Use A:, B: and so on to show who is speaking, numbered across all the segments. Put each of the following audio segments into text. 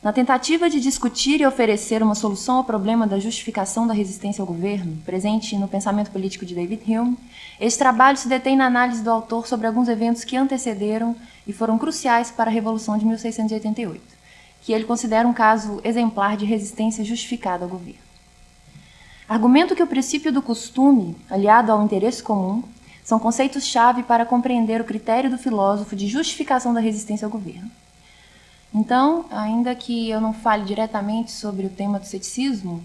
A: Na tentativa de discutir e oferecer uma solução ao problema da justificação da resistência ao governo, presente no pensamento político de David Hume, esse trabalho se detém na análise do autor sobre alguns eventos que antecederam e foram cruciais para a Revolução de 1688, que ele considera um caso exemplar de resistência justificada ao governo. Argumento que o princípio do costume, aliado ao interesse comum, são conceitos-chave para compreender o critério do filósofo de justificação da resistência ao governo. Então, ainda que eu não fale diretamente sobre o tema do ceticismo,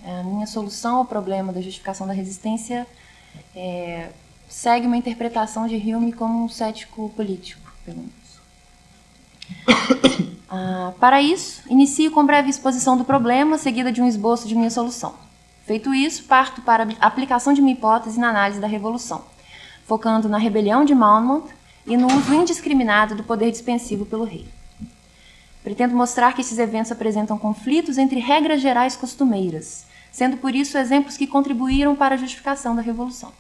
A: a minha solução ao problema da justificação da resistência segue uma interpretação de Hume como um cético político, pelo menos. Para isso, inicio com breve exposição do problema, seguida de um esboço de minha solução. Feito isso, parto para a aplicação de minha hipótese na análise da Revolução, focando na rebelião de Monmouth e no uso indiscriminado do poder dispensivo pelo rei. Pretendo mostrar que esses eventos apresentam conflitos entre regras gerais costumeiras, sendo por isso exemplos que contribuíram para a justificação da Revolução.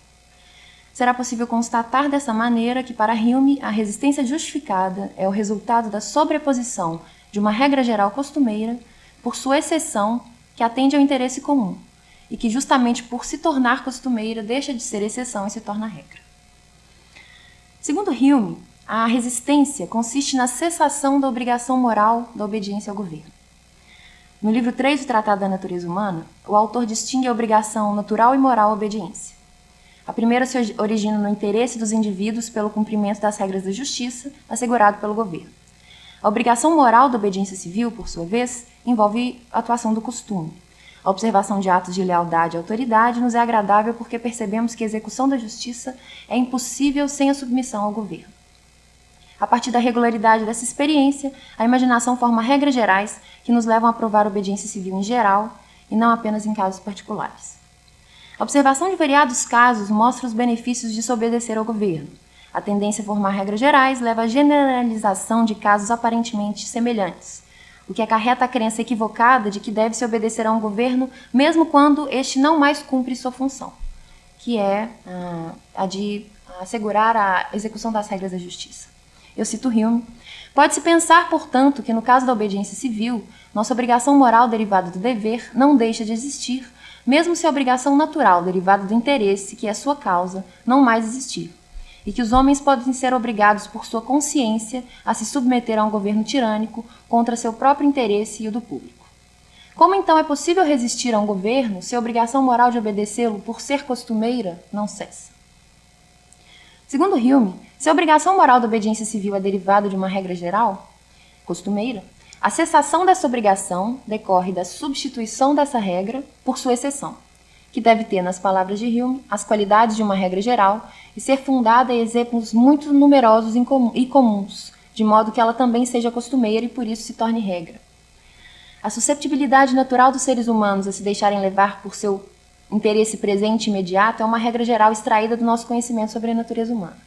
A: Será possível constatar dessa maneira que, para Hume, a resistência justificada é o resultado da sobreposição de uma regra geral costumeira por sua exceção que atende ao interesse comum, e que justamente por se tornar costumeira deixa de ser exceção e se torna regra. Segundo Hume, a resistência consiste na cessação da obrigação moral da obediência ao governo. No livro 3 do Tratado da Natureza Humana, o autor distingue a obrigação natural e moral à obediência. A primeira se origina no interesse dos indivíduos pelo cumprimento das regras da justiça, assegurado pelo governo. A obrigação moral da obediência civil, por sua vez, envolve a atuação do costume. A observação de atos de lealdade à autoridade nos é agradável porque percebemos que a execução da justiça é impossível sem a submissão ao governo. A partir da regularidade dessa experiência, a imaginação forma regras gerais que nos levam a provar a obediência civil em geral e não apenas em casos particulares. A observação de variados casos mostra os benefícios de se obedecer ao governo. A tendência a formar regras gerais leva à generalização de casos aparentemente semelhantes, o que acarreta a crença equivocada de que deve-se obedecer a um governo mesmo quando este não mais cumpre sua função, que é a de assegurar a execução das regras da justiça. Eu cito Hume. Pode-se pensar, portanto, que no caso da obediência civil, nossa obrigação moral derivada do dever não deixa de existir, mesmo se a obrigação natural derivada do interesse, que é sua causa, não mais existir, e que os homens podem ser obrigados por sua consciência a se submeter a um governo tirânico contra seu próprio interesse e o do público. Como então é possível resistir a um governo se a obrigação moral de obedecê-lo por ser costumeira não cessa? Segundo Hume, se a obrigação moral da obediência civil é derivada de uma regra geral, costumeira, a cessação dessa obrigação decorre da substituição dessa regra por sua exceção, que deve ter, nas palavras de Hume, as qualidades de uma regra geral e ser fundada em exemplos muito numerosos e comuns, de modo que ela também seja costumeira e por isso se torne regra. A susceptibilidade natural dos seres humanos a se deixarem levar por seu interesse presente e imediato é uma regra geral extraída do nosso conhecimento sobre a natureza humana.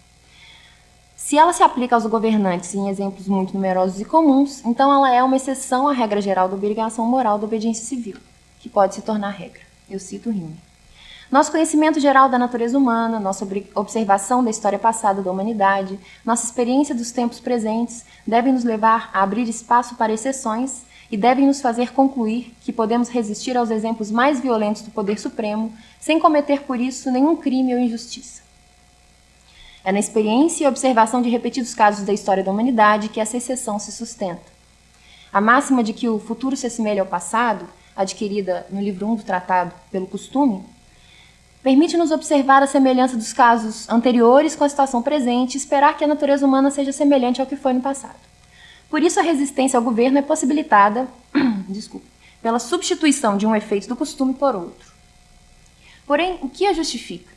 A: Se ela se aplica aos governantes em exemplos muito numerosos e comuns, então ela é uma exceção à regra geral da obrigação moral da obediência civil, que pode se tornar regra. Eu cito Hume. Nosso conhecimento geral da natureza humana, nossa observação da história passada da humanidade, nossa experiência dos tempos presentes devem nos levar a abrir espaço para exceções e devem nos fazer concluir que podemos resistir aos exemplos mais violentos do poder supremo sem cometer por isso nenhum crime ou injustiça. É na experiência e observação de repetidos casos da história da humanidade que essa exceção se sustenta. A máxima de que o futuro se assemelha ao passado, adquirida no livro 1 do tratado pelo costume, permite-nos observar a semelhança dos casos anteriores com a situação presente e esperar que a natureza humana seja semelhante ao que foi no passado. Por isso, a resistência ao governo é possibilitada pela substituição de um efeito do costume por outro. Porém, o que a justifica?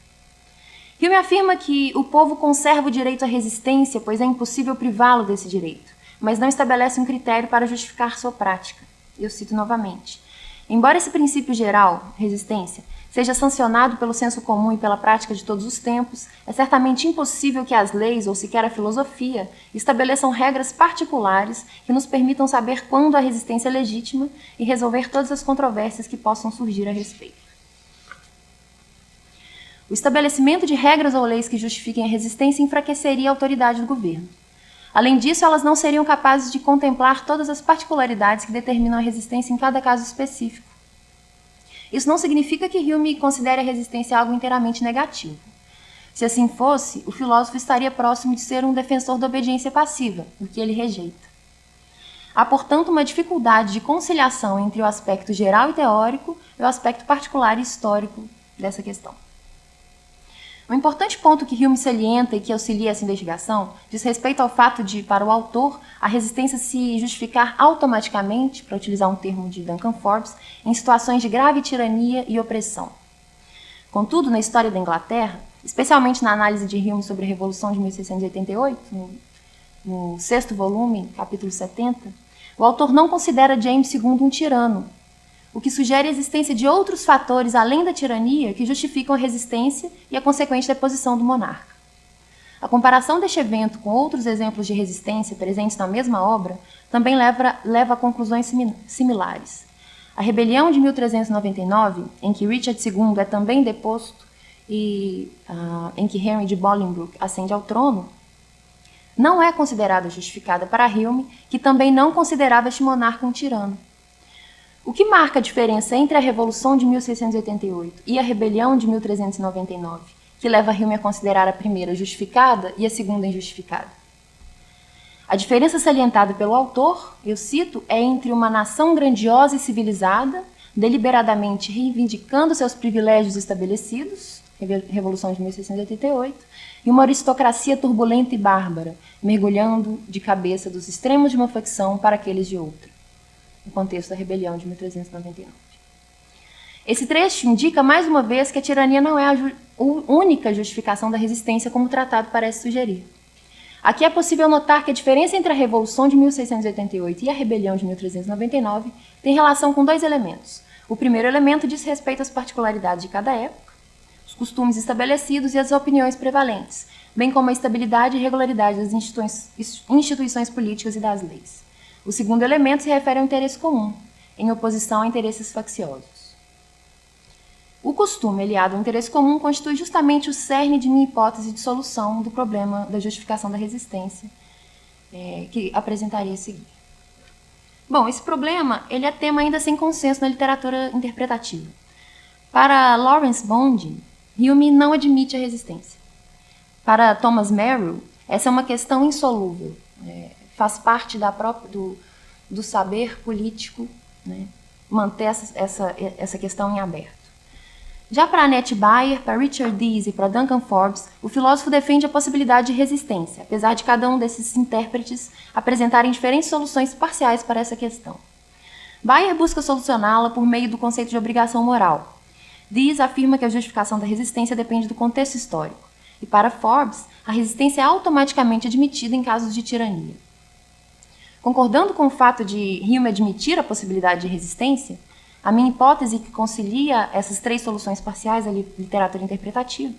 A: Hume afirma que o povo conserva o direito à resistência, pois é impossível privá-lo desse direito, mas não estabelece um critério para justificar sua prática. Eu cito novamente. Embora esse princípio geral, resistência, seja sancionado pelo senso comum e pela prática de todos os tempos, é certamente impossível que as leis, ou sequer a filosofia, estabeleçam regras particulares que nos permitam saber quando a resistência é legítima e resolver todas as controvérsias que possam surgir a respeito. O estabelecimento de regras ou leis que justifiquem a resistência enfraqueceria a autoridade do governo. Além disso, elas não seriam capazes de contemplar todas as particularidades que determinam a resistência em cada caso específico. Isso não significa que Hume considere a resistência algo inteiramente negativo. Se assim fosse, o filósofo estaria próximo de ser um defensor da obediência passiva, o que ele rejeita. Há, portanto, uma dificuldade de conciliação entre o aspecto geral e teórico e o aspecto particular e histórico dessa questão. Um importante ponto que Hume salienta e que auxilia essa investigação diz respeito ao fato de, para o autor, a resistência se justificar automaticamente, para utilizar um termo de Duncan Forbes, em situações de grave tirania e opressão. Contudo, na história da Inglaterra, especialmente na análise de Hume sobre a Revolução de 1688, no 6º volume, capítulo 70, o autor não considera James II um tirano, o que sugere a existência de outros fatores além da tirania que justificam a resistência e a consequente deposição do monarca. A comparação deste evento com outros exemplos de resistência presentes na mesma obra também leva a conclusões similares. A rebelião de 1399, em que Richard II é também deposto e em que Henry de Bolingbroke ascende ao trono, não é considerada justificada para Hume, que também não considerava este monarca um tirano. O que marca a diferença entre a Revolução de 1688 e a Rebelião de 1399, que leva Hume a considerar a primeira justificada e a segunda injustificada? A diferença salientada pelo autor, eu cito, é entre uma nação grandiosa e civilizada, deliberadamente reivindicando seus privilégios estabelecidos, Revolução de 1688, e uma aristocracia turbulenta e bárbara, mergulhando de cabeça dos extremos de uma facção para aqueles de outra, no contexto da rebelião de 1399. Esse trecho indica mais uma vez que a tirania não é a única justificação da resistência como o tratado parece sugerir. Aqui é possível notar que a diferença entre a Revolução de 1688 e a rebelião de 1399 tem relação com dois elementos. O primeiro elemento diz respeito às particularidades de cada época, os costumes estabelecidos e as opiniões prevalentes, bem como a estabilidade e regularidade das instituições políticas e das leis. O segundo elemento se refere ao interesse comum, em oposição a interesses facciosos. O costume aliado ao interesse comum constitui justamente o cerne de minha hipótese de solução do problema da justificação da resistência, que apresentaria a seguir. Bom, esse problema ele é tema ainda sem consenso na literatura interpretativa. Para Lawrence Bond, Hume não admite a resistência. Para Thomas Merrill, essa é uma questão insolúvel, faz parte do saber político, manter essa questão em aberto. Já para Annette Bayer, para Richard Dees e para Duncan Forbes, o filósofo defende a possibilidade de resistência, apesar de cada um desses intérpretes apresentarem diferentes soluções parciais para essa questão. Bayer busca solucioná-la por meio do conceito de obrigação moral. Dees afirma que a justificação da resistência depende do contexto histórico, e para Forbes, a resistência é automaticamente admitida em casos de tirania. Concordando com o fato de Hume admitir a possibilidade de resistência, a minha hipótese que concilia essas três soluções parciais da literatura interpretativa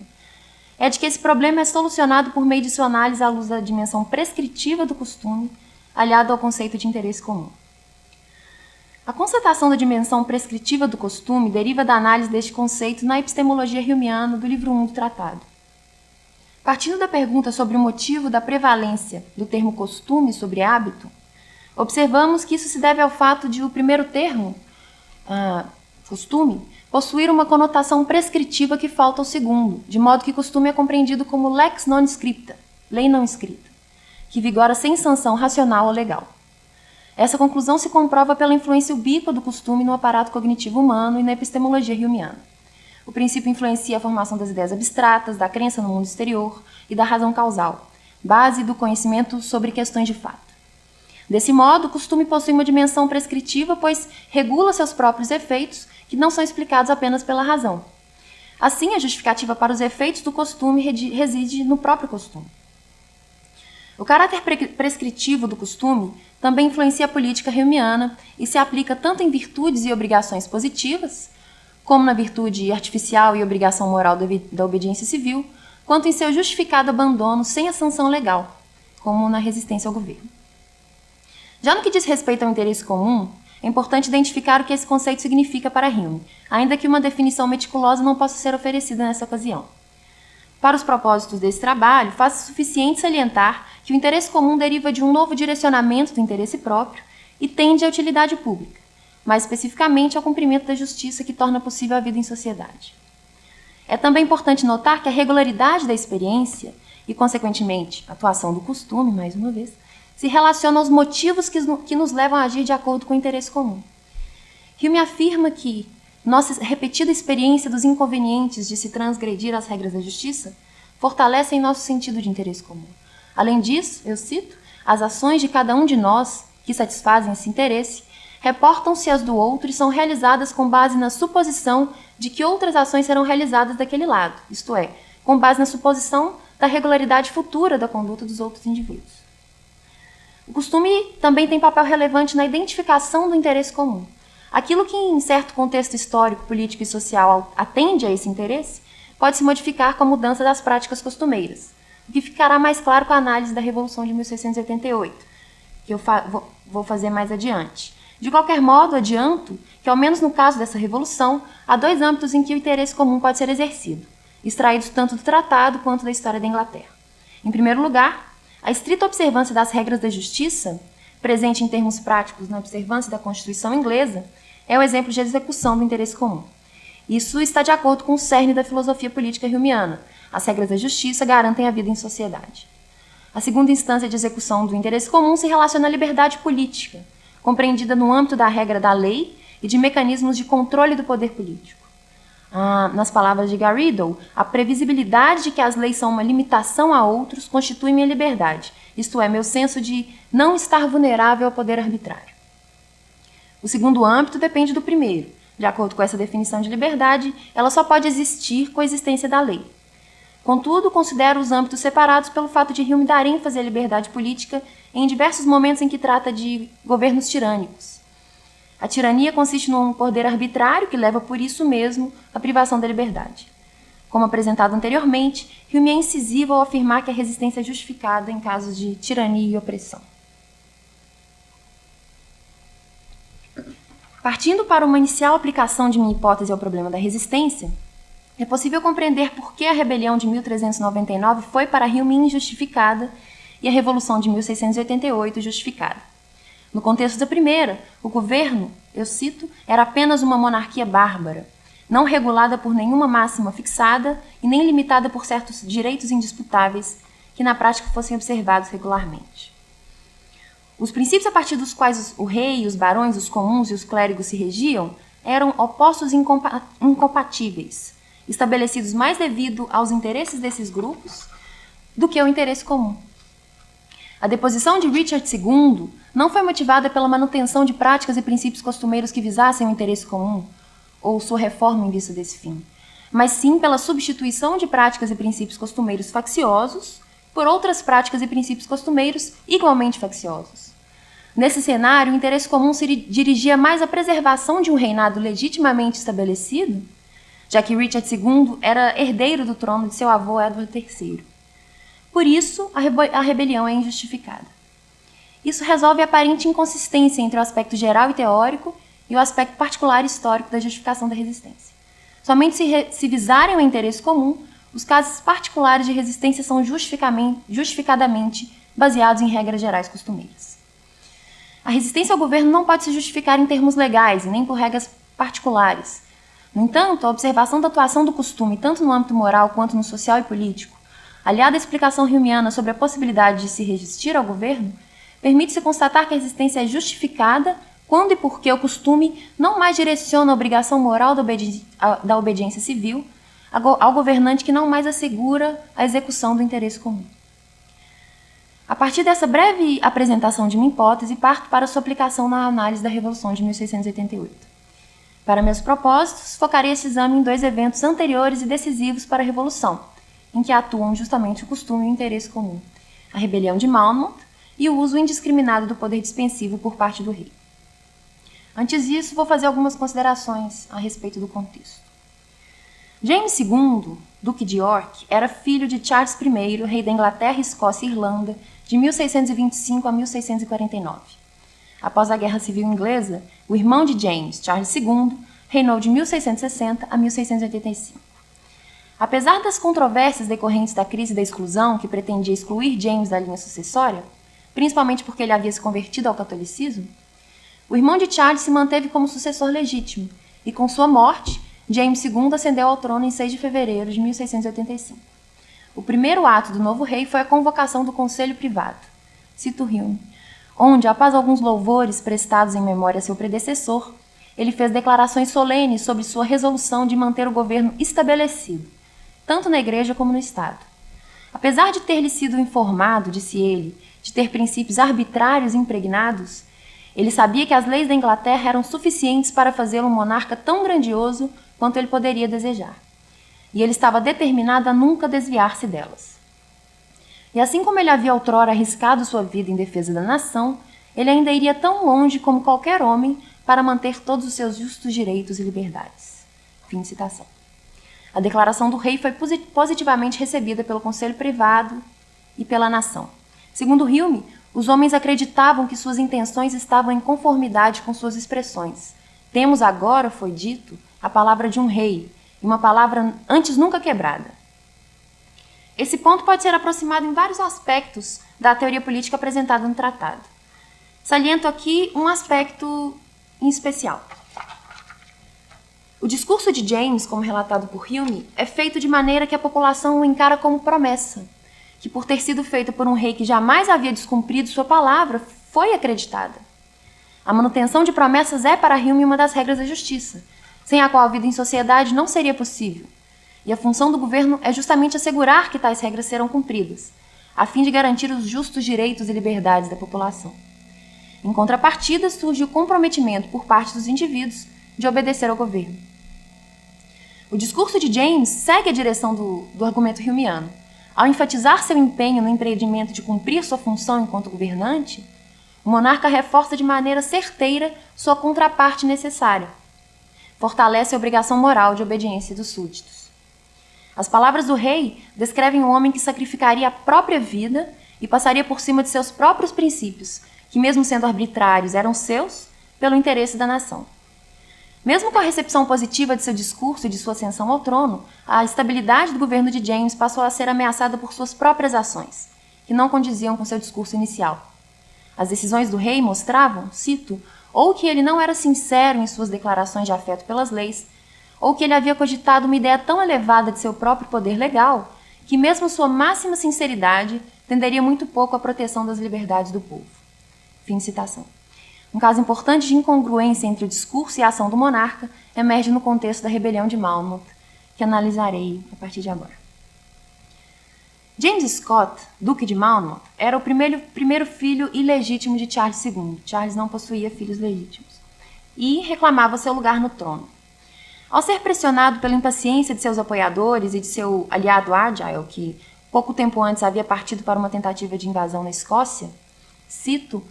A: é de que esse problema é solucionado por meio de sua análise à luz da dimensão prescritiva do costume, aliado ao conceito de interesse comum. A constatação da dimensão prescritiva do costume deriva da análise deste conceito na epistemologia humeana do livro 1 do tratado. Partindo da pergunta sobre o motivo da prevalência do termo costume sobre hábito, observamos que isso se deve ao fato de o primeiro termo, costume, possuir uma conotação prescritiva que falta ao segundo, de modo que costume é compreendido como lex non scripta, lei não escrita, que vigora sem sanção racional ou legal. Essa conclusão se comprova pela influência ubíqua do costume no aparato cognitivo humano e na epistemologia humeana. O princípio influencia a formação das ideias abstratas, da crença no mundo exterior e da razão causal, base do conhecimento sobre questões de fato. Desse modo, o costume possui uma dimensão prescritiva, pois regula seus próprios efeitos, que não são explicados apenas pela razão. Assim, a justificativa para os efeitos do costume reside no próprio costume. O caráter prescritivo do costume também influencia a política humeana e se aplica tanto em virtudes e obrigações positivas, como na virtude artificial e obrigação moral da obediência civil, quanto em seu justificado abandono sem a sanção legal, como na resistência ao governo. Já no que diz respeito ao interesse comum, é importante identificar o que esse conceito significa para Hume, ainda que uma definição meticulosa não possa ser oferecida nessa ocasião. Para os propósitos desse trabalho, faz-se suficiente salientar que o interesse comum deriva de um novo direcionamento do interesse próprio e tende à utilidade pública, mais especificamente ao cumprimento da justiça que torna possível a vida em sociedade. É também importante notar que a regularidade da experiência e, consequentemente, a atuação do costume, mais uma vez, se relaciona aos motivos que nos levam a agir de acordo com o interesse comum. Hume afirma que nossa repetida experiência dos inconvenientes de se transgredir as regras da justiça fortalecem nosso sentido de interesse comum. Além disso, eu cito, as ações de cada um de nós que satisfazem esse interesse reportam-se às do outro e são realizadas com base na suposição de que outras ações serão realizadas daquele lado, isto é, com base na suposição da regularidade futura da conduta dos outros indivíduos. O costume também tem papel relevante na identificação do interesse comum. Aquilo que, em certo contexto histórico, político e social atende a esse interesse, pode se modificar com a mudança das práticas costumeiras, o que ficará mais claro com a análise da Revolução de 1688, que eu vou fazer mais adiante. De qualquer modo, adianto que, ao menos no caso dessa revolução, há dois âmbitos em que o interesse comum pode ser exercido, extraídos tanto do tratado quanto da história da Inglaterra. Em primeiro lugar, a estrita observância das regras da justiça, presente em termos práticos na observância da Constituição inglesa, é o exemplo de execução do interesse comum. Isso está de acordo com o cerne da filosofia política humeana. As regras da justiça garantem a vida em sociedade. A segunda instância de execução do interesse comum se relaciona à liberdade política, compreendida no âmbito da regra da lei e de mecanismos de controle do poder político. Nas palavras de Garrido, a previsibilidade de que as leis são uma limitação a outros constitui minha liberdade, isto é, meu senso de não estar vulnerável ao poder arbitrário. O segundo âmbito depende do primeiro. De acordo com essa definição de liberdade, ela só pode existir com a existência da lei. Contudo, considero os âmbitos separados pelo fato de Hume dar ênfase à liberdade política em diversos momentos em que trata de governos tirânicos. A tirania consiste num poder arbitrário que leva por isso mesmo à privação da liberdade. Como apresentado anteriormente, Hume é incisivo ao afirmar que a resistência é justificada em casos de tirania e opressão. Partindo para uma inicial aplicação de minha hipótese ao problema da resistência, é possível compreender por que a rebelião de 1399 foi para Hume injustificada e a Revolução de 1688 justificada. No contexto da primeira, o governo, eu cito, era apenas uma monarquia bárbara, não regulada por nenhuma máxima fixada e nem limitada por certos direitos indisputáveis que na prática fossem observados regularmente. Os princípios a partir dos quais o rei, os barões, os comuns e os clérigos se regiam eram opostos e incompatíveis, estabelecidos mais devido aos interesses desses grupos do que ao interesse comum. A deposição de Richard II não foi motivada pela manutenção de práticas e princípios costumeiros que visassem o interesse comum, ou sua reforma em vista desse fim, mas sim pela substituição de práticas e princípios costumeiros facciosos por outras práticas e princípios costumeiros igualmente facciosos. Nesse cenário, o interesse comum se dirigia mais à preservação de um reinado legitimamente estabelecido, já que Richard II era herdeiro do trono de seu avô Edward III. Por isso, a rebelião é injustificada. Isso resolve a aparente inconsistência entre o aspecto geral e teórico e o aspecto particular e histórico da justificação da resistência. Somente se visarem o interesse comum, os casos particulares de resistência são justificadamente baseados em regras gerais costumeiras. A resistência ao governo não pode se justificar em termos legais e nem por regras particulares. No entanto, a observação da atuação do costume, tanto no âmbito moral quanto no social e político, aliada à explicação humeana sobre a possibilidade de se resistir ao governo, permite-se constatar que a resistência é justificada quando e porque o costume não mais direciona a obrigação moral da obediência civil ao governante que não mais assegura a execução do interesse comum. A partir dessa breve apresentação de minha hipótese, parto para sua aplicação na análise da Revolução de 1688. Para meus propósitos, focarei esse exame em dois eventos anteriores e decisivos para a Revolução, em que atuam justamente o costume e o interesse comum, a rebelião de Monmouth e o uso indiscriminado do poder dispensivo por parte do rei. Antes disso, vou fazer algumas considerações a respeito do contexto. James II, Duque de York, era filho de Charles I, rei da Inglaterra, Escócia e Irlanda, de 1625 a 1649. Após a Guerra Civil Inglesa, o irmão de James, Charles II, reinou de 1660 a 1685. Apesar das controvérsias decorrentes da crise da exclusão, que pretendia excluir James da linha sucessória, principalmente porque ele havia se convertido ao catolicismo, o irmão de Charles se manteve como sucessor legítimo, e com sua morte, James II ascendeu ao trono em 6 de fevereiro de 1685. O primeiro ato do novo rei foi a convocação do Conselho Privado, cito Hume, onde, após alguns louvores prestados em memória a seu predecessor, ele fez declarações solenes sobre sua resolução de manter o governo estabelecido, tanto na Igreja como no Estado. Apesar de ter lhe sido informado, disse ele, de ter princípios arbitrários impregnados, ele sabia que as leis da Inglaterra eram suficientes para fazê-lo um monarca tão grandioso quanto ele poderia desejar. E ele estava determinado a nunca desviar-se delas. E assim como ele havia outrora arriscado sua vida em defesa da nação, ele ainda iria tão longe como qualquer homem para manter todos os seus justos direitos e liberdades. Fim de citação. A declaração do rei foi positivamente recebida pelo Conselho Privado e pela nação. Segundo Hume, os homens acreditavam que suas intenções estavam em conformidade com suas expressões. Temos agora, foi dito, a palavra de um rei, e uma palavra antes nunca quebrada. Esse ponto pode ser aproximado em vários aspectos da teoria política apresentada no tratado. Saliento aqui um aspecto em especial. O discurso de James, como relatado por Hume, é feito de maneira que a população o encara como promessa, que por ter sido feita por um rei que jamais havia descumprido sua palavra, foi acreditada. A manutenção de promessas é para Hume uma das regras da justiça, sem a qual a vida em sociedade não seria possível. E a função do governo é justamente assegurar que tais regras serão cumpridas, a fim de garantir os justos direitos e liberdades da população. Em contrapartida, surge o comprometimento por parte dos indivíduos de obedecer ao governo. O discurso de James segue a direção do argumento humeano. Ao enfatizar seu empenho no empreendimento de cumprir sua função enquanto governante, o monarca reforça de maneira certeira sua contraparte necessária. Fortalece a obrigação moral de obediência dos súditos. As palavras do rei descrevem um homem que sacrificaria a própria vida e passaria por cima de seus próprios princípios, que mesmo sendo arbitrários eram seus, pelo interesse da nação. Mesmo com a recepção positiva de seu discurso e de sua ascensão ao trono, a estabilidade do governo de James passou a ser ameaçada por suas próprias ações, que não condiziam com seu discurso inicial. As decisões do rei mostravam, cito, ou que ele não era sincero em suas declarações de afeto pelas leis, ou que ele havia cogitado uma ideia tão elevada de seu próprio poder legal, que mesmo sua máxima sinceridade tenderia muito pouco à proteção das liberdades do povo. Fim de citação. Um caso importante de incongruência entre o discurso e a ação do monarca emerge no contexto da rebelião de Monmouth, que analisarei a partir de agora. James Scott, Duque de Monmouth, era o primeiro filho ilegítimo de Charles II. Charles não possuía filhos legítimos. E reclamava seu lugar no trono. Ao ser pressionado pela impaciência de seus apoiadores e de seu aliado Argyll, que pouco tempo antes havia partido para uma tentativa de invasão na Escócia, cito,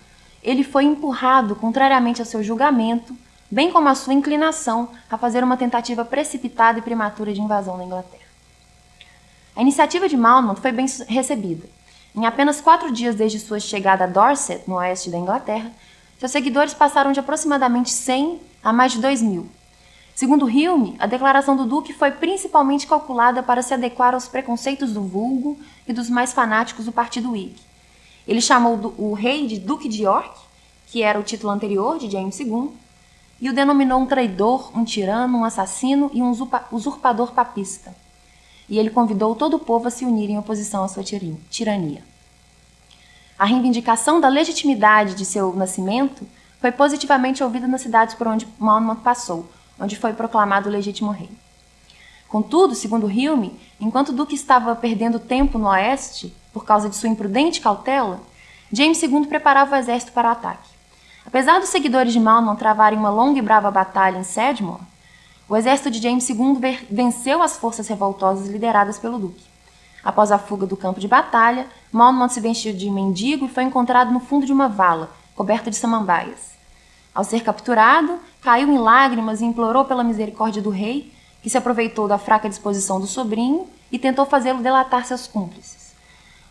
A: ele foi empurrado, contrariamente ao seu julgamento, bem como à sua inclinação, a fazer uma tentativa precipitada e prematura de invasão na Inglaterra. A iniciativa de Monmouth foi bem recebida. Em apenas 4 dias desde sua chegada a Dorset, no oeste da Inglaterra, seus seguidores passaram de aproximadamente 100 a mais de 2.000. Segundo Hume, a declaração do Duque foi principalmente calculada para se adequar aos preconceitos do vulgo e dos mais fanáticos do partido Whig. Ele chamou o rei de Duque de York, que era o título anterior de James II, e o denominou um traidor, um tirano, um assassino e um usurpador papista. E ele convidou todo o povo a se unir em oposição à sua tirania. A reivindicação da legitimidade de seu nascimento foi positivamente ouvida nas cidades por onde Monmouth passou, onde foi proclamado o legítimo rei. Contudo, segundo Hume, enquanto o Duque estava perdendo tempo no oeste, por causa de sua imprudente cautela, James II preparava o exército para o ataque. Apesar dos seguidores de Monmouth travarem uma longa e brava batalha em Sedgemoor, o exército de James II venceu as forças revoltosas lideradas pelo Duque. Após a fuga do campo de batalha, Monmouth se vestiu de mendigo e foi encontrado no fundo de uma vala, coberta de samambaias. Ao ser capturado, caiu em lágrimas e implorou pela misericórdia do rei, que se aproveitou da fraca disposição do sobrinho e tentou fazê-lo delatar seus cúmplices.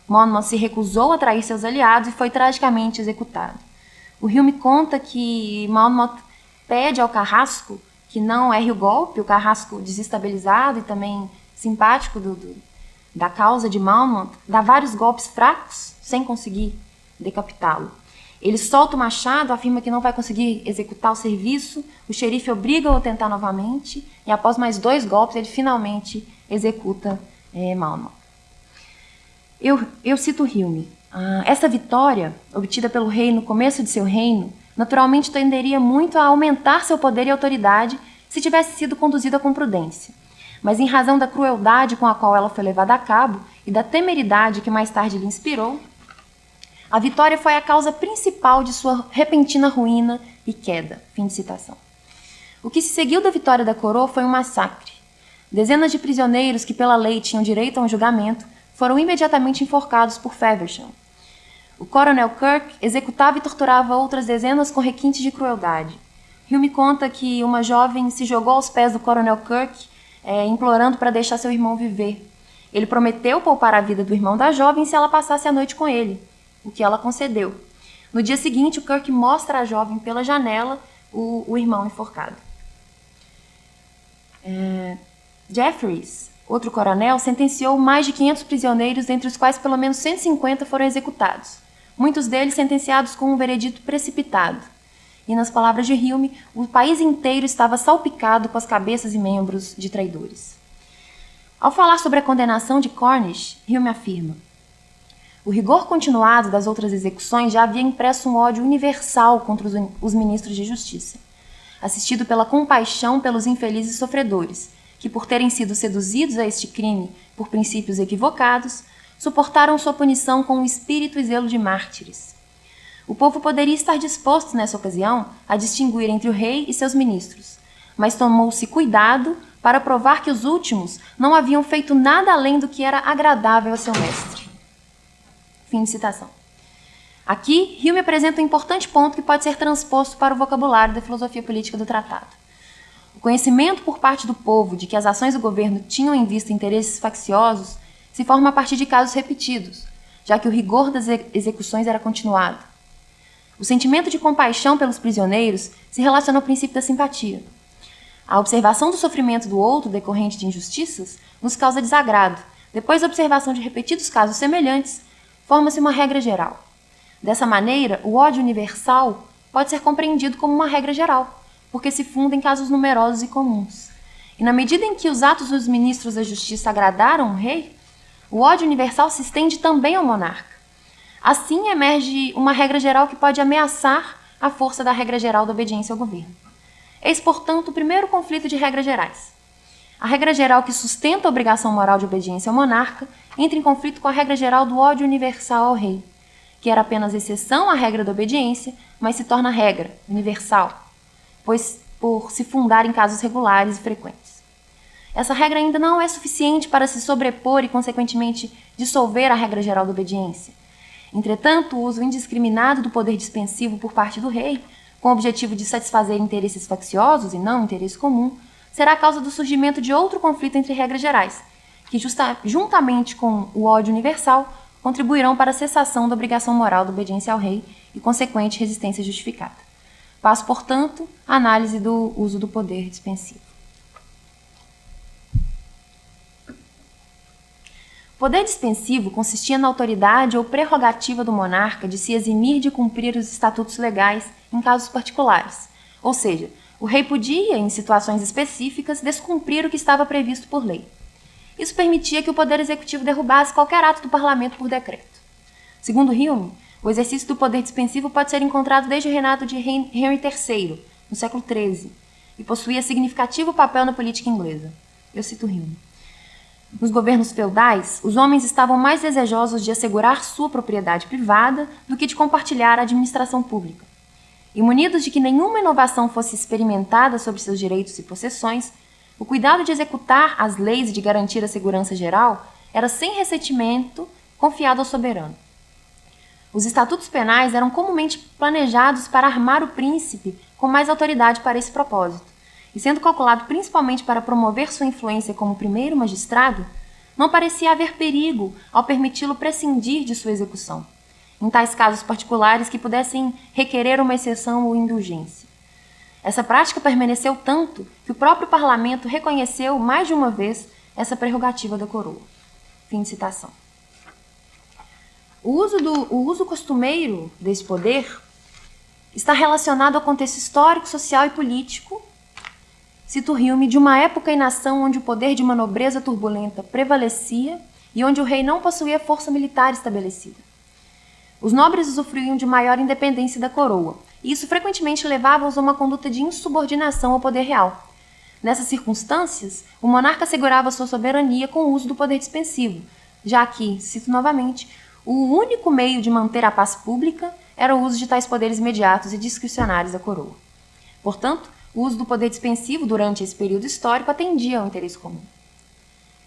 A: Monmouth se recusou a trair seus aliados e foi tragicamente executado. O Hume conta que Monmouth pede ao carrasco que não erre o golpe, o carrasco desestabilizado e também simpático da causa de Malmont, dá vários golpes fracos sem conseguir decapitá-lo. Ele solta o machado, afirma que não vai conseguir executar o serviço, o xerife obriga-o a tentar novamente, e após mais 2 golpes, ele finalmente executa Malmont. Eu cito Hume. Essa vitória, obtida pelo rei no começo de seu reino, naturalmente tenderia muito a aumentar seu poder e autoridade se tivesse sido conduzida com prudência. Mas em razão da crueldade com a qual ela foi levada a cabo e da temeridade que mais tarde lhe inspirou, a vitória foi a causa principal de sua repentina ruína e queda. Fim de citação. O que se seguiu da vitória da coroa foi um massacre. Dezenas de prisioneiros que pela lei tinham direito a um julgamento foram imediatamente enforcados por Feversham. O coronel Kirk executava e torturava outras dezenas com requintes de crueldade. Hume conta que uma jovem se jogou aos pés do coronel Kirk, implorando para deixar seu irmão viver. Ele prometeu poupar a vida do irmão da jovem se ela passasse a noite com ele, o que ela concedeu. No dia seguinte, o Kirk mostra à jovem pela janela o irmão enforcado. Jeffreys, outro coronel, sentenciou mais de 500 prisioneiros, entre os quais pelo menos 150 foram executados, muitos deles sentenciados com um veredito precipitado. E, nas palavras de Hume, o país inteiro estava salpicado com as cabeças e membros de traidores. Ao falar sobre a condenação de Cornish, Hume afirma: o rigor continuado das outras execuções já havia impresso um ódio universal contra os ministros de justiça, assistido pela compaixão pelos infelizes sofredores, que, por terem sido seduzidos a este crime por princípios equivocados, suportaram sua punição com o espírito e zelo de mártires. O povo poderia estar disposto, nessa ocasião, a distinguir entre o rei e seus ministros, mas tomou-se cuidado para provar que os últimos não haviam feito nada além do que era agradável a seu mestre. Fim de citação. Aqui, Hume apresenta um importante ponto que pode ser transposto para o vocabulário da filosofia política do tratado. O conhecimento por parte do povo de que as ações do governo tinham em vista interesses facciosos se forma a partir de casos repetidos, já que o rigor das execuções era continuado. O sentimento de compaixão pelos prisioneiros se relaciona ao princípio da simpatia. A observação do sofrimento do outro decorrente de injustiças nos causa desagrado. Depois da observação de repetidos casos semelhantes, forma-se uma regra geral. Dessa maneira, o ódio universal pode ser compreendido como uma regra geral, porque se funda em casos numerosos e comuns. E na medida em que os atos dos ministros da justiça agradaram o rei, o ódio universal se estende também ao monarca. Assim emerge uma regra geral que pode ameaçar a força da regra geral da obediência ao governo. Eis, portanto, o primeiro conflito de regras gerais. A regra geral que sustenta a obrigação moral de obediência ao monarca entra em conflito com a regra geral do ódio universal ao rei, que era apenas exceção à regra da obediência, mas se torna regra, universal, pois por se fundar em casos regulares e frequentes. Essa regra ainda não é suficiente para se sobrepor e, consequentemente, dissolver a regra geral da obediência. Entretanto, o uso indiscriminado do poder dispensivo por parte do rei, com o objetivo de satisfazer interesses facciosos e não interesse comum, será a causa do surgimento de outro conflito entre regras gerais, que, juntamente com o ódio universal, contribuirão para a cessação da obrigação moral da obediência ao rei e consequente resistência justificada. Passo, portanto, à análise do uso do poder dispensivo. O poder dispensivo consistia na autoridade ou prerrogativa do monarca de se eximir de cumprir os estatutos legais em casos particulares, ou seja, o rei podia, em situações específicas, descumprir o que estava previsto por lei. Isso permitia que o poder executivo derrubasse qualquer ato do parlamento por decreto. Segundo Hume, o exercício do poder dispensivo pode ser encontrado desde o reinado de Henry III, no século XIII, e possuía significativo papel na política inglesa. Eu cito Hume. Nos governos feudais, os homens estavam mais desejosos de assegurar sua propriedade privada do que de compartilhar a administração pública. E munidos de que nenhuma inovação fosse experimentada sobre seus direitos e possessões, o cuidado de executar as leis e de garantir a segurança geral era sem ressentimento confiado ao soberano. Os estatutos penais eram comumente planejados para armar o príncipe com mais autoridade para esse propósito, e sendo calculado principalmente para promover sua influência como primeiro magistrado, não parecia haver perigo ao permiti-lo prescindir de sua execução, em tais casos particulares que pudessem requerer uma exceção ou indulgência. Essa prática permaneceu tanto que o próprio parlamento reconheceu mais de uma vez essa prerrogativa da coroa. Fim de citação. O uso costumeiro desse poder está relacionado ao contexto histórico, social e político, cito Hume, de uma época e nação onde o poder de uma nobreza turbulenta prevalecia e onde o rei não possuía força militar estabelecida. Os nobres usufruíam de maior independência da coroa, e isso frequentemente levava-os a uma conduta de insubordinação ao poder real. Nessas circunstâncias, o monarca assegurava sua soberania com o uso do poder dispensivo, já que, cito novamente, o único meio de manter a paz pública era o uso de tais poderes imediatos e discricionários da coroa. Portanto, o uso do poder dispensivo durante esse período histórico atendia ao interesse comum.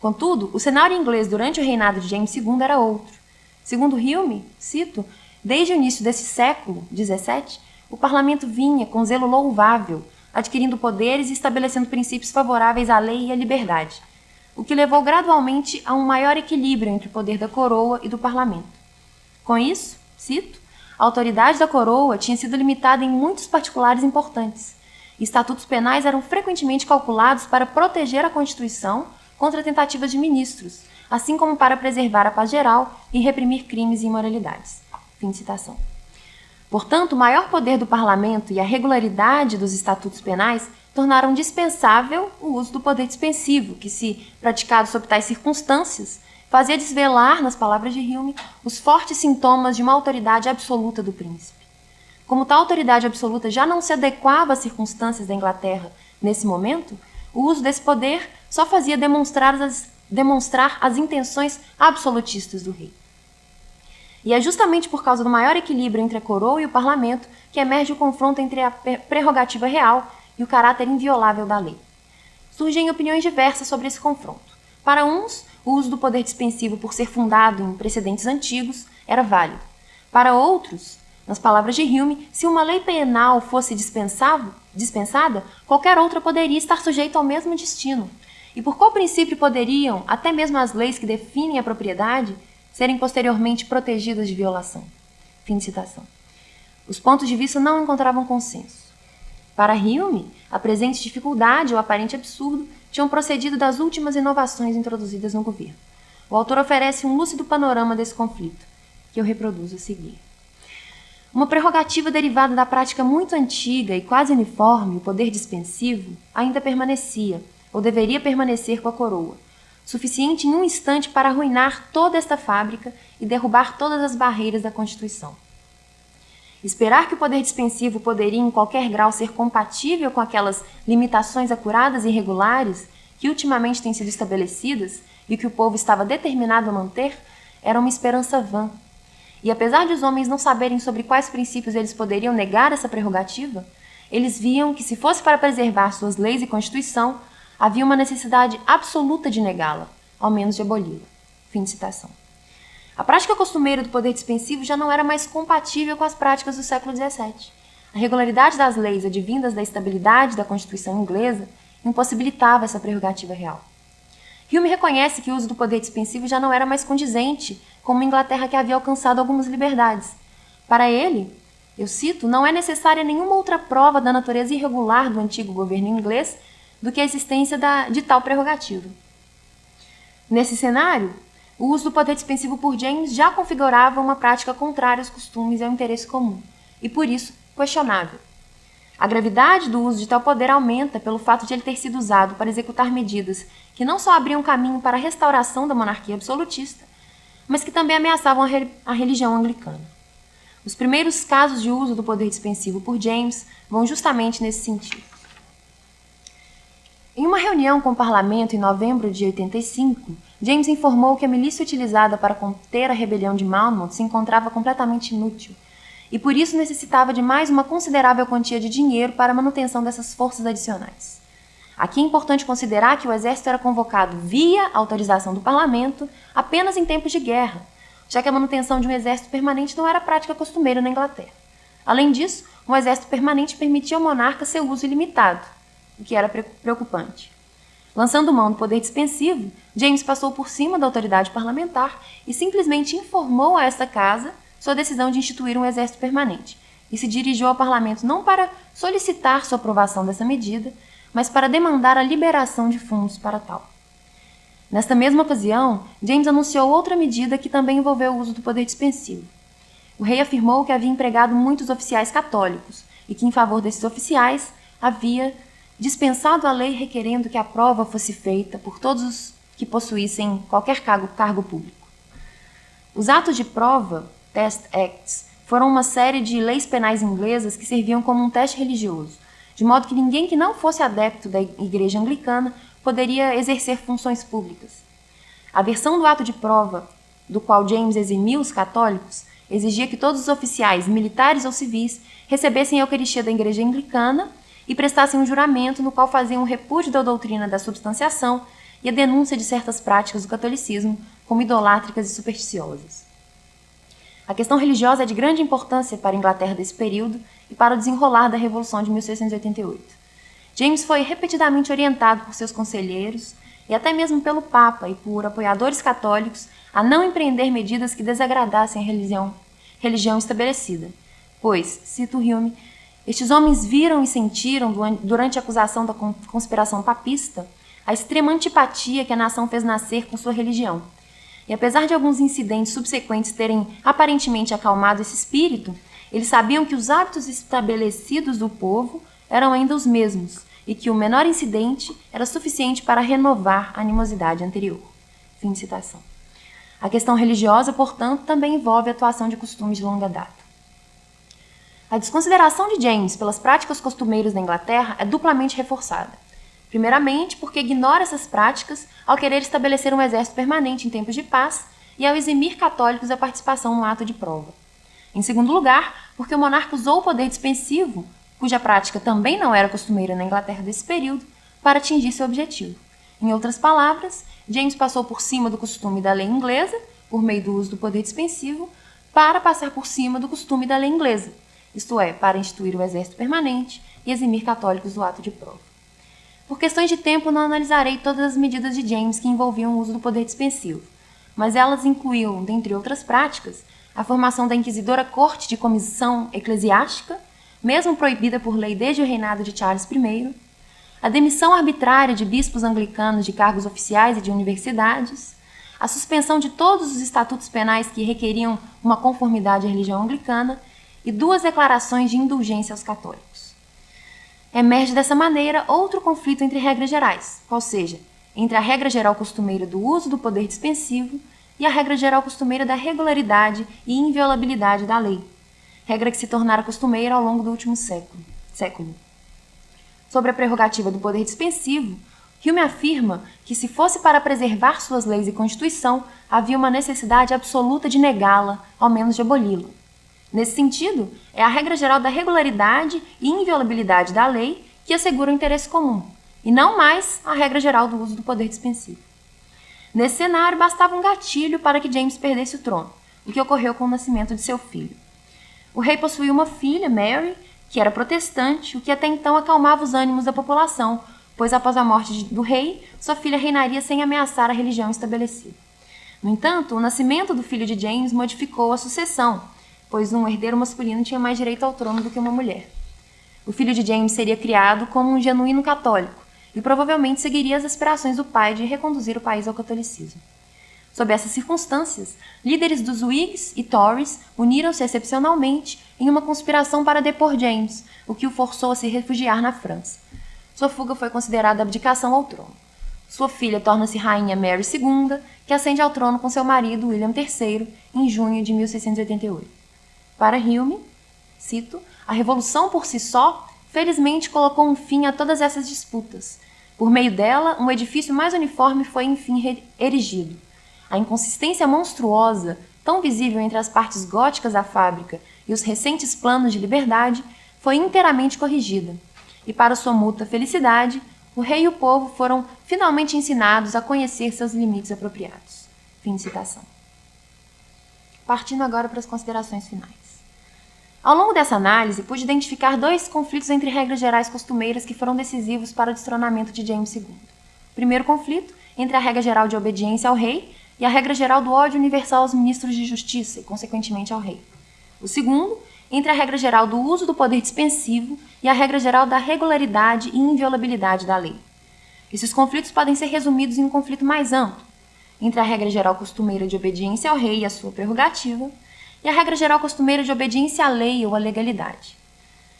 A: Contudo, o cenário inglês durante o reinado de James II era outro. Segundo Hume, cito, desde o início desse século XVII, o parlamento vinha, com zelo louvável, adquirindo poderes e estabelecendo princípios favoráveis à lei e à liberdade, o que levou gradualmente a um maior equilíbrio entre o poder da coroa e do parlamento. Com isso, cito, a autoridade da coroa tinha sido limitada em muitos particulares importantes. Estatutos penais eram frequentemente calculados para proteger a Constituição contra tentativas de ministros, assim como para preservar a paz geral e reprimir crimes e imoralidades. Fim de citação. Portanto, o maior poder do parlamento e a regularidade dos estatutos penais tornaram dispensável o uso do poder dispensivo, que, se praticado sob tais circunstâncias, fazia desvelar, nas palavras de Hume, os fortes sintomas de uma autoridade absoluta do príncipe. Como tal autoridade absoluta já não se adequava às circunstâncias da Inglaterra nesse momento, o uso desse poder só fazia demonstrar as intenções absolutistas do rei. E é justamente por causa do maior equilíbrio entre a coroa e o parlamento que emerge o confronto entre a prerrogativa real e o caráter inviolável da lei. Surgem opiniões diversas sobre esse confronto. Para uns, o uso do poder dispensivo, por ser fundado em precedentes antigos, era válido. Para outros, nas palavras de Hume, se uma lei penal fosse dispensada, qualquer outra poderia estar sujeita ao mesmo destino. E por qual princípio poderiam, até mesmo as leis que definem a propriedade, serem posteriormente protegidas de violação? Fim de citação. Os pontos de vista não encontravam consenso. Para Hume, a presente dificuldade ou aparente absurdo tinham procedido das últimas inovações introduzidas no governo. O autor oferece um lúcido panorama desse conflito, que eu reproduzo a seguir. Uma prerrogativa derivada da prática muito antiga e quase uniforme, o poder dispensivo, ainda permanecia, ou deveria permanecer com a coroa, suficiente em um instante para arruinar toda esta fábrica e derrubar todas as barreiras da Constituição. Esperar que o poder dispensivo poderia em qualquer grau ser compatível com aquelas limitações acuradas e regulares que ultimamente têm sido estabelecidas e que o povo estava determinado a manter, era uma esperança vã. E apesar de os homens não saberem sobre quais princípios eles poderiam negar essa prerrogativa, eles viam que, se fosse para preservar suas leis e Constituição, havia uma necessidade absoluta de negá-la, ao menos de aboli-la. Fim de citação. A prática costumeira do poder dispensivo já não era mais compatível com as práticas do século XVII. A regularidade das leis advindas da estabilidade da Constituição inglesa impossibilitava essa prerrogativa real. Hume reconhece que o uso do poder dispensivo já não era mais condizente com uma Inglaterra que havia alcançado algumas liberdades. Para ele, eu cito, não é necessária nenhuma outra prova da natureza irregular do antigo governo inglês do que a existência de tal prerrogativa. Nesse cenário, o uso do poder dispensivo por James já configurava uma prática contrária aos costumes e ao interesse comum, e por isso questionável. A gravidade do uso de tal poder aumenta pelo fato de ele ter sido usado para executar medidas que não só abriam caminho para a restauração da monarquia absolutista, mas que também ameaçavam a religião anglicana. Os primeiros casos de uso do poder dispensivo por James vão justamente nesse sentido. Em uma reunião com o parlamento em novembro de 85, James informou que a milícia utilizada para conter a rebelião de Monmouth se encontrava completamente inútil e por isso necessitava de mais uma considerável quantia de dinheiro para a manutenção dessas forças adicionais. Aqui é importante considerar que o exército era convocado via autorização do parlamento apenas em tempos de guerra, já que a manutenção de um exército permanente não era prática costumeira na Inglaterra. Além disso, um exército permanente permitia ao monarca seu uso ilimitado, o que era preocupante. Lançando mão do poder dispensivo, James passou por cima da autoridade parlamentar e simplesmente informou a esta casa sua decisão de instituir um exército permanente e se dirigiu ao parlamento não para solicitar sua aprovação dessa medida, mas para demandar a liberação de fundos para tal. Nesta mesma ocasião, James anunciou outra medida que também envolveu o uso do poder dispensivo. O rei afirmou que havia empregado muitos oficiais católicos e que, em favor desses oficiais, havia dispensado a lei requerendo que a prova fosse feita por todos os que possuíssem qualquer cargo público. Os atos de prova, Test Acts, foram uma série de leis penais inglesas que serviam como um teste religioso, de modo que ninguém que não fosse adepto da Igreja Anglicana poderia exercer funções públicas. A versão do ato de prova, do qual James eximiu os católicos, exigia que todos os oficiais, militares ou civis, recebessem a Eucaristia da Igreja Anglicana e prestassem um juramento no qual faziam o repúdio da doutrina da substanciação e a denúncia de certas práticas do catolicismo como idolátricas e supersticiosas. A questão religiosa é de grande importância para a Inglaterra desse período e para o desenrolar da Revolução de 1688. James foi repetidamente orientado por seus conselheiros e até mesmo pelo Papa e por apoiadores católicos a não empreender medidas que desagradassem a religião estabelecida, pois, cito Hume, estes homens viram e sentiram, durante a acusação da conspiração papista, a extrema antipatia que a nação fez nascer com sua religião. E apesar de alguns incidentes subsequentes terem aparentemente acalmado esse espírito, eles sabiam que os hábitos estabelecidos do povo eram ainda os mesmos e que o menor incidente era suficiente para renovar a animosidade anterior. Fim de citação. A questão religiosa, portanto, também envolve a atuação de costumes de longa data. A desconsideração de James pelas práticas costumeiras da Inglaterra é duplamente reforçada. Primeiramente, porque ignora essas práticas ao querer estabelecer um exército permanente em tempos de paz e ao eximir católicos da participação no ato de prova. Em segundo lugar, porque o monarca usou o poder dispensivo, cuja prática também não era costumeira na Inglaterra desse período, para atingir seu objetivo. Em outras palavras, James passou por cima do costume da lei inglesa, por meio do uso do poder dispensivo, para passar por cima do costume da lei inglesa, isto é, para instituir o exército permanente e eximir católicos do ato de prova. Por questões de tempo, não analisarei todas as medidas de James que envolviam o uso do poder dispensivo, mas elas incluíam, dentre outras práticas, a formação da inquisidora Corte de Comissão Eclesiástica, mesmo proibida por lei desde o reinado de Charles I, a demissão arbitrária de bispos anglicanos de cargos oficiais e de universidades, a suspensão de todos os estatutos penais que requeriam uma conformidade à religião anglicana e 2 declarações de indulgência aos católicos. Emerge dessa maneira outro conflito entre regras gerais, qual seja, entre a regra geral costumeira do uso do poder dispensivo e a regra geral costumeira da regularidade e inviolabilidade da lei, regra que se tornara costumeira ao longo do último século. Sobre a prerrogativa do poder dispensivo, Hume afirma que, se fosse para preservar suas leis e Constituição, havia uma necessidade absoluta de negá-la, ao menos de aboli-la. Nesse sentido, é a regra geral da regularidade e inviolabilidade da lei que assegura o interesse comum, e não mais a regra geral do uso do poder dispensivo. Nesse cenário, bastava um gatilho para que James perdesse o trono, o que ocorreu com o nascimento de seu filho. O rei possuía uma filha, Mary, que era protestante, o que até então acalmava os ânimos da população, pois após a morte do rei, sua filha reinaria sem ameaçar a religião estabelecida. No entanto, o nascimento do filho de James modificou a sucessão, pois um herdeiro masculino tinha mais direito ao trono do que uma mulher. O filho de James seria criado como um genuíno católico e provavelmente seguiria as aspirações do pai de reconduzir o país ao catolicismo. Sob essas circunstâncias, líderes dos Whigs e Tories uniram-se excepcionalmente em uma conspiração para depor James, o que o forçou a se refugiar na França. Sua fuga foi considerada abdicação ao trono. Sua filha torna-se rainha Mary II, que ascende ao trono com seu marido William III em junho de 1688. Para Hume, cito, a Revolução por si só, felizmente colocou um fim a todas essas disputas. Por meio dela, um edifício mais uniforme foi enfim erigido. A inconsistência monstruosa, tão visível entre as partes góticas da fábrica e os recentes planos de liberdade, foi inteiramente corrigida. E para sua mútua felicidade, o rei e o povo foram finalmente ensinados a conhecer seus limites apropriados. Fim de citação. Partindo agora para as considerações finais. Ao longo dessa análise, pude identificar 2 conflitos entre regras gerais costumeiras que foram decisivos para o destronamento de James II. O primeiro conflito, entre a regra geral de obediência ao rei e a regra geral do ódio universal aos ministros de justiça e, consequentemente, ao rei. O segundo, entre a regra geral do uso do poder dispensivo e a regra geral da regularidade e inviolabilidade da lei. Esses conflitos podem ser resumidos em um conflito mais amplo, entre a regra geral costumeira de obediência ao rei e a sua prerrogativa, e a regra geral costumeira de obediência à lei ou à legalidade.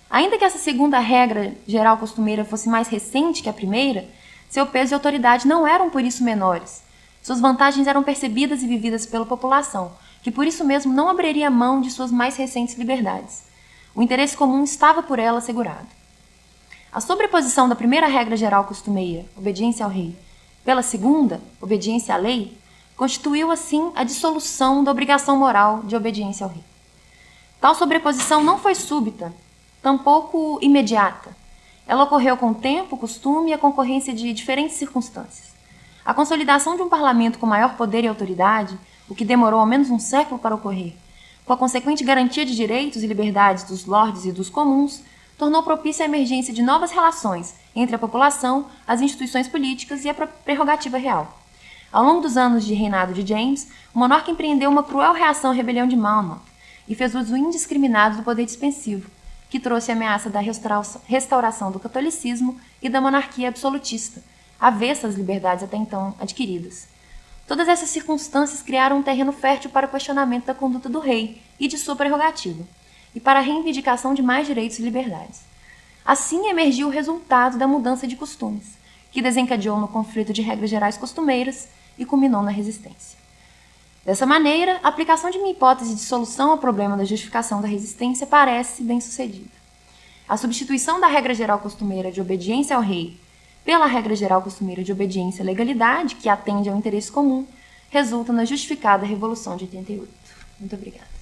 A: Ainda que essa segunda regra geral costumeira fosse mais recente que a primeira, seu peso e autoridade não eram por isso menores. Suas vantagens eram percebidas e vividas pela população, que por isso mesmo não abriria mão de suas mais recentes liberdades. O interesse comum estava por ela assegurado. A sobreposição da primeira regra geral costumeira, obediência ao rei, pela segunda, obediência à lei, constituiu assim a dissolução da obrigação moral de obediência ao rei. Tal sobreposição não foi súbita, tampouco imediata. Ela ocorreu com o tempo, o costume e a concorrência de diferentes circunstâncias. A consolidação de um parlamento com maior poder e autoridade, o que demorou ao menos um século para ocorrer, com a consequente garantia de direitos e liberdades dos lordes e dos comuns, tornou propícia a emergência de novas relações entre a população, as instituições políticas e a prerrogativa real. Ao longo dos anos de reinado de James, o monarca empreendeu uma cruel reação à rebelião de Monmouth e fez uso indiscriminado do poder dispensivo, que trouxe a ameaça da restauração do catolicismo e da monarquia absolutista, avessa às liberdades até então adquiridas. Todas essas circunstâncias criaram um terreno fértil para o questionamento da conduta do rei e de sua prerrogativa, e para a reivindicação de mais direitos e liberdades. Assim emergiu o resultado da mudança de costumes, que desencadeou no conflito de regras gerais costumeiras e culminou na resistência. Dessa maneira, a aplicação de minha hipótese de solução ao problema da justificação da resistência parece bem-sucedida. A substituição da regra geral costumeira de obediência ao rei pela regra geral costumeira de obediência à legalidade, que atende ao interesse comum, resulta na justificada Revolução de 88. Muito obrigada.